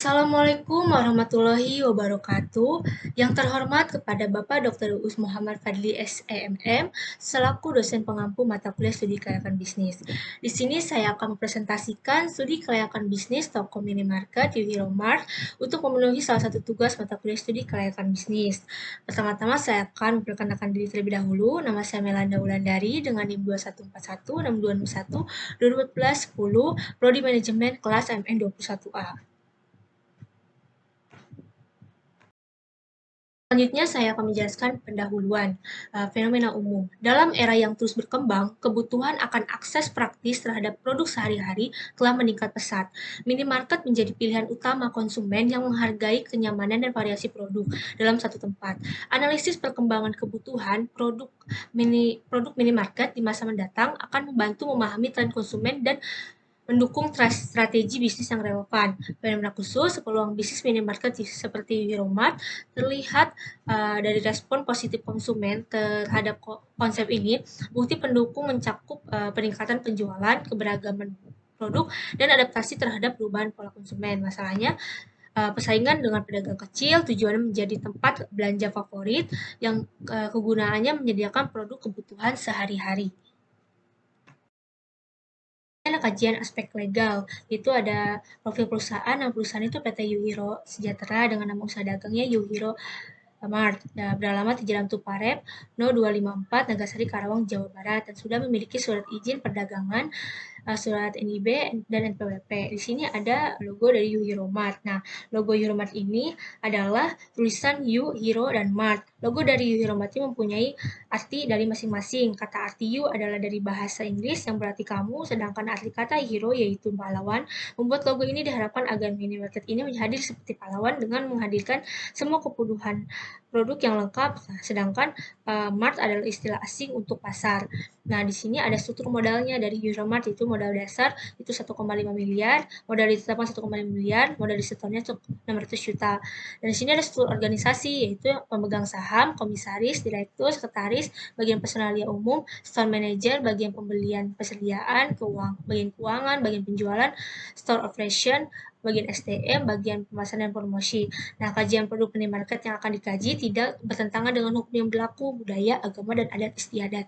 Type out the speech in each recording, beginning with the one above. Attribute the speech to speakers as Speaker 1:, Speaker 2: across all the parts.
Speaker 1: Assalamualaikum warahmatullahi wabarakatuh. Yang terhormat kepada Bapak Dr. Uus Muhammad Fadli SEMM selaku dosen pengampu mata kuliah studi kelayakan bisnis. Di sini saya akan mempresentasikan studi kelayakan bisnis toko minimarket Yuhiro Mart untuk memenuhi salah satu tugas mata kuliah studi kelayakan bisnis. Pertama-tama saya akan memperkenalkan diri terlebih dahulu. Nama saya Melanda Wulandari dengan NIM 2141 6261 2014 10 Prodi Manajemen kelas MN 21A. Selanjutnya saya akan menjelaskan pendahuluan fenomena umum. Dalam era yang terus berkembang, kebutuhan akan akses praktis terhadap produk sehari-hari telah meningkat pesat. Minimarket menjadi pilihan utama konsumen yang menghargai kenyamanan dan variasi produk dalam satu tempat. Analisis perkembangan kebutuhan produk minimarket di masa mendatang akan membantu memahami tren konsumen dan mendukung strategi bisnis yang relevan. Fenomena khusus, peluang bisnis minimarket seperti Euromart terlihat dari respon positif konsumen terhadap konsep ini. Bukti pendukung mencakup peningkatan penjualan, keberagaman produk, dan adaptasi terhadap perubahan pola konsumen. Masalahnya, persaingan dengan pedagang kecil tujuannya menjadi tempat belanja favorit yang kegunaannya menyediakan produk kebutuhan sehari-hari. Kajian aspek legal, itu ada profil perusahaan. Nama perusahaan itu PT Yuhiro Sejahtera dengan nama usaha dagangnya Yuhiro Mart. Beralamat di Jalan Tuparep, No 254, Nagasari, Karawang, Jawa Barat, dan sudah memiliki surat izin perdagangan, surat NIB, dan NPWP. Di sini ada logo dari Yuhiro Mart. Nah, logo Yuhiro Mart ini adalah tulisan Yu, Hiro, dan Mart. Logo dari Yuhiro Mart ini mempunyai arti dari masing-masing. Kata arti Yu adalah dari bahasa Inggris yang berarti kamu, sedangkan arti kata Hiro yaitu pahlawan. Membuat logo ini diharapkan agar minimarket ini hadir seperti pahlawan dengan menghadirkan semua kebutuhan produk yang lengkap, sedangkan Mart adalah istilah asing untuk pasar. Nah, di sini ada struktur modalnya dari Euromart, itu modal dasar itu 1,5 miliar, modal ditetapkan 1,5 miliar, modal disetornya 600 juta. Dan di sini ada struktur organisasi, yaitu pemegang saham, komisaris, direktur, sekretaris, bagian personalia umum, store manager, bagian pembelian, persediaan, bagian keuangan, bagian penjualan, store operation, bagian SDM, bagian pemasaran dan promosi. Nah, kajian produk minimarket yang akan dikaji tidak bertentangan dengan hukum yang berlaku, budaya, agama, dan adat istiadat.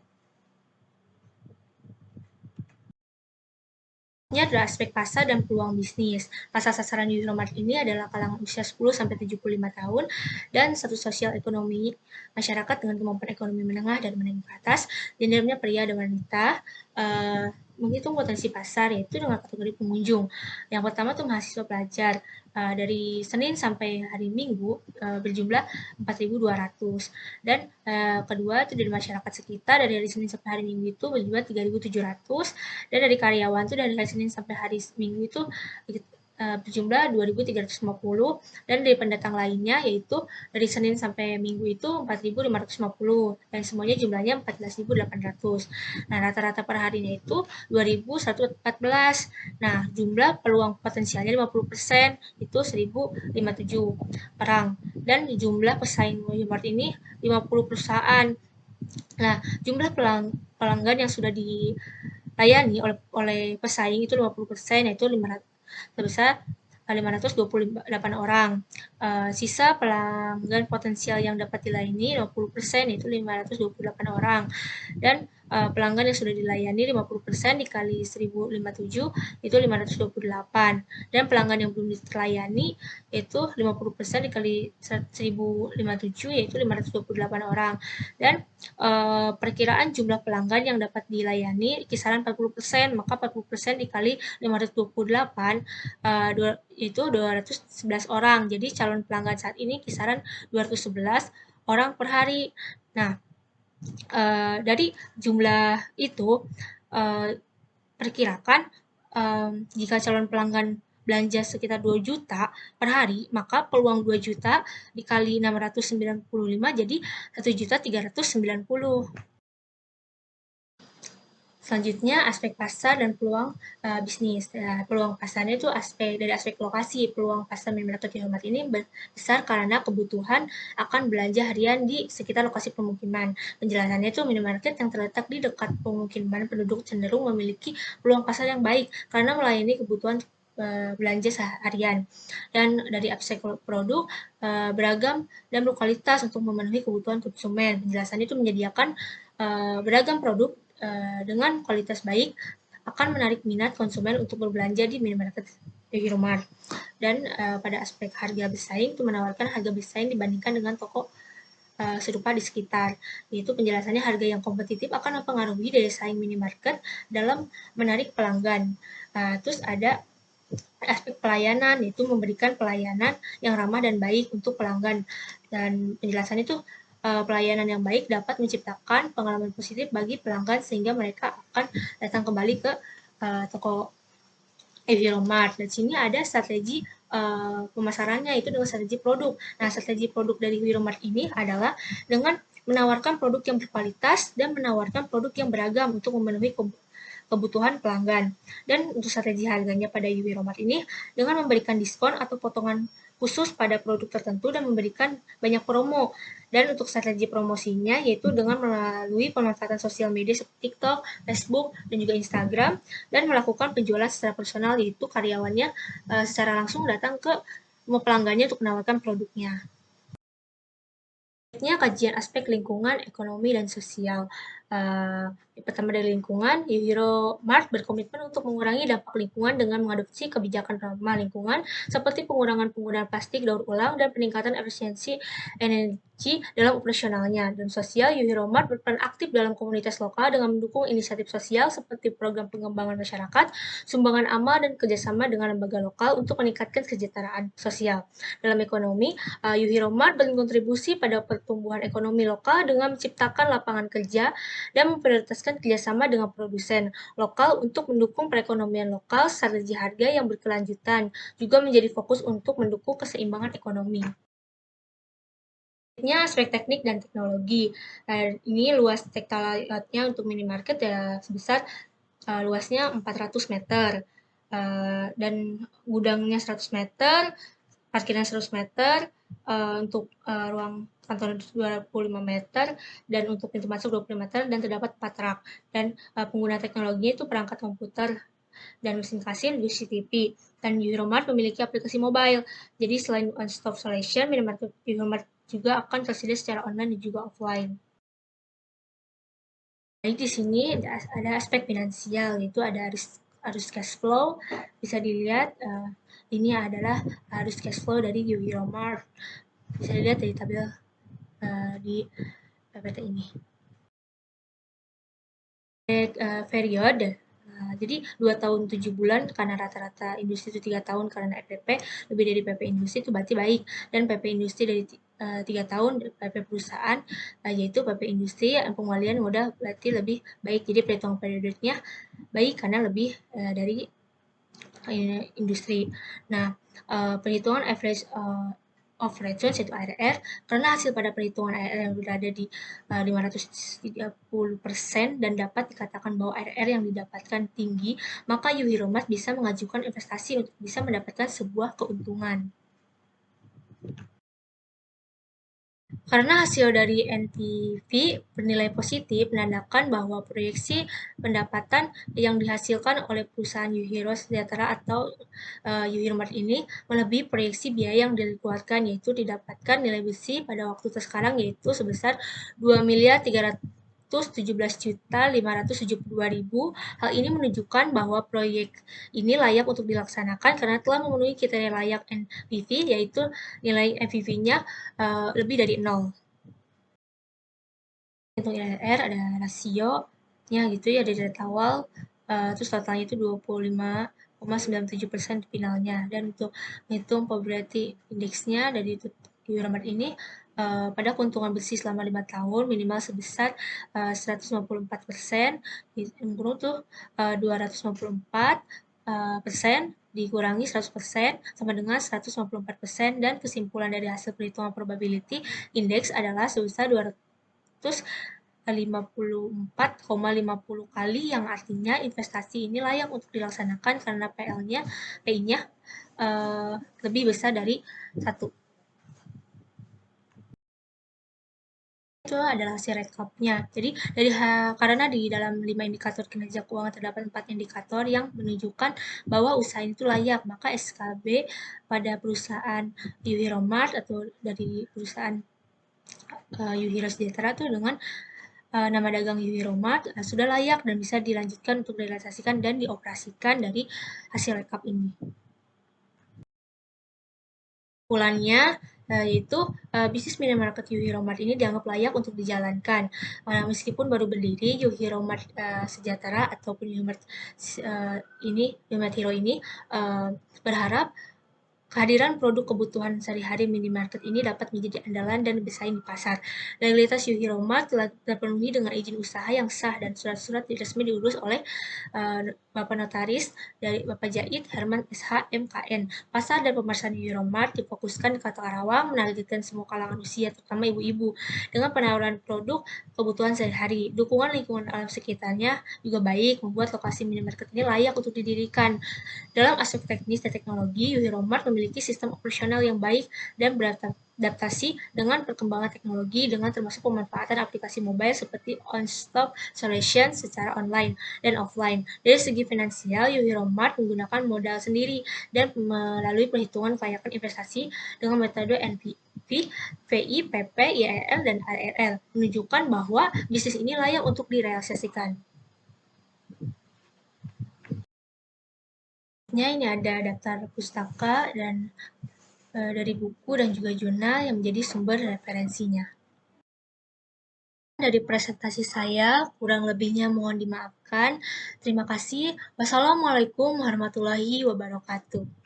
Speaker 1: Ini adalah aspek pasar dan peluang bisnis. Pasar sasaran Euromart ini adalah kalangan usia 10-75 tahun dan status sosial ekonomi masyarakat dengan kemampuan ekonomi menengah dan menengah ke atas, gendernya pria dan wanita. Menghitung potensi pasar yaitu dengan kategori pengunjung. Yang pertama tuh mahasiswa pelajar, dari Senin sampai hari Minggu berjumlah 4.200, dan kedua itu dari masyarakat sekitar dari hari Senin sampai hari Minggu itu berjumlah 3.700, dan dari karyawan itu dari hari Senin sampai hari Minggu itu berjumlah 2.350, dan dari pendatang lainnya yaitu dari Senin sampai Minggu itu 4.550, dan semuanya jumlahnya 14.800. Nah, rata-rata per harinya itu 2.114. Nah, jumlah peluang potensialnya 50%, itu 1.057 orang. Dan jumlah pesaing Walmart ini 50 perusahaan. Nah, jumlah pelanggan yang sudah dilayani oleh pesaing itu 50%, yaitu 500, sebesar 528 orang. Sisa pelanggan potensial yang dapat dilayani 20%, yaitu 528 orang. Dan pelanggan yang sudah dilayani 50% dikali 1057 itu 528, dan pelanggan yang belum terlayani itu 50% dikali 1057 yaitu 528 orang. Dan perkiraan jumlah pelanggan yang dapat dilayani kisaran 40%, maka 40% dikali 528 itu 211 orang. Jadi calon pelanggan saat ini kisaran 211 orang per hari. Nah, dari jumlah itu perkirakan jika calon pelanggan belanja sekitar 2 juta per hari, maka peluang 2 juta dikali 695 jadi 1.390. Selanjutnya, aspek pasar dan peluang bisnis. Peluang pasarnya itu dari aspek lokasi. Peluang pasar minimarket Euromart ini besar karena kebutuhan akan belanja harian di sekitar lokasi pemukiman. Penjelasannya itu minimarket yang terletak di dekat pemukiman penduduk cenderung memiliki peluang pasar yang baik karena melayani kebutuhan belanja seharian. Dan dari aspek produk, beragam dan berkualitas untuk memenuhi kebutuhan konsumen. Penjelasan itu menyediakan beragam produk dengan kualitas baik akan menarik minat konsumen untuk berbelanja di minimarket Euromart. Dan pada aspek harga bersaing itu menawarkan harga bersaing dibandingkan dengan toko serupa di sekitar. Yaitu penjelasannya harga yang kompetitif akan mempengaruhi daya saing minimarket dalam menarik pelanggan. Terus ada aspek pelayanan, yaitu memberikan pelayanan yang ramah dan baik untuk pelanggan. Dan penjelasan itu pelayanan yang baik dapat menciptakan pengalaman positif bagi pelanggan sehingga mereka akan datang kembali ke toko Euromart. Dan sini ada strategi pemasarannya itu dengan strategi produk. Nah, strategi produk dari Euromart ini adalah dengan menawarkan produk yang berkualitas dan menawarkan produk yang beragam untuk memenuhi kebutuhan pelanggan. Dan untuk strategi harganya pada Euromart ini dengan memberikan diskon atau potongan khusus pada produk tertentu dan memberikan banyak promo. Dan untuk strategi promosinya yaitu dengan melalui pemanfaatan sosial media seperti TikTok, Facebook, dan juga Instagram dan melakukan penjualan secara personal yaitu karyawannya secara langsung datang ke rumah pelanggannya untuk menawarkan produknya. Selanjutnya kajian aspek lingkungan, ekonomi, dan sosial. Pertama dari lingkungan, Euromart berkomitmen untuk mengurangi dampak lingkungan dengan mengadopsi kebijakan ramah lingkungan seperti pengurangan penggunaan plastik daur ulang dan peningkatan efisiensi energi dalam operasionalnya. Dan sosial, Euromart berperan aktif dalam komunitas lokal dengan mendukung inisiatif sosial seperti program pengembangan masyarakat, sumbangan amal, dan kerjasama dengan lembaga lokal untuk meningkatkan kesejahteraan sosial. Dalam ekonomi, Euromart berkontribusi pada pertumbuhan ekonomi lokal dengan menciptakan lapangan kerja dan memprioritaskan kerjasama dengan produsen lokal untuk mendukung perekonomian lokal, strategi harga yang berkelanjutan, juga menjadi fokus untuk mendukung keseimbangan ekonomi. Selanjutnya aspek teknik dan teknologi. Ini luas tektoral layout-nya untuk minimarket ya sebesar luasnya 400 meter dan gudangnya 100 meter, parkirnya 100 meter, untuk ruang kantor 25 meter, dan untuk pintu masuk 20 meter, dan terdapat 4 rak. Dan pengguna teknologinya itu perangkat komputer dan mesin kasir juga CCTV. Dan Euromart memiliki aplikasi mobile. Jadi selain one-stop solution, minimarket Euromart juga akan tersedia secara online dan juga offline. Jadi di sini ada aspek finansial, yaitu ada arus cash flow. Bisa dilihat ini adalah arus cash flow dari Euromart. Bisa dilihat dari tabel di PPT ini. Periode. Jadi 2 tahun 7 bulan karena rata-rata industri itu 3 tahun karena EPP, lebih dari PP industri itu berarti baik. Dan PP industri dari 3 tahun PP perusahaan, yaitu PP industri pengembalian modal berarti lebih baik. Jadi perhitungan periodenya baik karena lebih dari industri. Nah, perhitungan average of returns yaitu ARR, karena hasil pada perhitungan ARR yang berada di 530% dan dapat dikatakan bahwa ARR yang didapatkan tinggi, maka Euromart bisa mengajukan investasi untuk bisa mendapatkan sebuah keuntungan. Karena hasil dari NPV bernilai positif menandakan bahwa proyeksi pendapatan yang dihasilkan oleh perusahaan Euro Sejahtera atau Euromart ini melebihi proyeksi biaya yang dikeluarkan, yaitu didapatkan nilai bersih pada waktu sekarang yaitu sebesar 2.317.572.000. Hal ini menunjukkan bahwa proyek ini layak untuk dilaksanakan karena telah memenuhi kriteria layak NPV, yaitu nilai NPV-nya lebih dari 0. Untuk IRR ada rasionya gitu ya dari data awal, terus totalnya itu 25,97% finalnya. Dan untuk menghitung probability index-nya dari Euromart ini pada keuntungan bersih selama 5 tahun minimal sebesar 154%, kemudian tuh 254% dikurangi 100% sama dengan 154%, dan kesimpulan dari hasil perhitungan probability index adalah sebesar 254,50 kali, yang artinya investasi ini layak untuk dilaksanakan karena PI-nya lebih besar dari 1. Itu adalah hasil rekapnya. Jadi karena di dalam 5 indikator kinerja keuangan terdapat 4 indikator yang menunjukkan bahwa usaha itu layak, maka SKB pada perusahaan Yuhiromart atau dari perusahaan Yuhiro Sejahtera itu dengan nama dagang Yuhiromart sudah layak dan bisa dilanjutkan untuk direalisasikan dan dioperasikan dari hasil rekap ini. Kesimpulannya, yaitu bisnis minimarket Yuhiromart ini dianggap layak untuk dijalankan. Meskipun baru berdiri, Yuhiromart Sejahtera ataupun Yuhiromart Hero ini berharap kehadiran produk kebutuhan sehari-hari minimarket ini dapat menjadi andalan dan bersaing di pasar. Legalitas Yuhiromart telah terpenuhi dengan izin usaha yang sah dan surat-surat resmi diurus oleh Bapak Notaris dari Bapak Jahit Herman SH MKN. Pasar dan pemasaran Yuhiromart difokuskan di Kota Karawang, menargetkan semua kalangan usia, terutama ibu-ibu, dengan penawaran produk kebutuhan sehari-hari. Dukungan lingkungan alam sekitarnya juga baik, membuat lokasi minimarket ini layak untuk didirikan. Dalam aspek teknis dan teknologi, Yuhiromart memiliki sistem operasional yang baik dan beradaptasi dengan perkembangan teknologi dengan termasuk pemanfaatan aplikasi mobile seperti on-stop solution secara online dan offline. Dari segi finansial, Yuhiromart menggunakan modal sendiri dan melalui perhitungan kelayakan investasi dengan metode NPV, VI, PP, IRL, dan ARL, menunjukkan bahwa bisnis ini layak untuk direalisasikan. Ini ada daftar pustaka dan dari buku dan juga jurnal yang menjadi sumber referensinya. Dari presentasi saya, kurang lebihnya mohon dimaafkan. Terima kasih. Wassalamualaikum warahmatullahi wabarakatuh.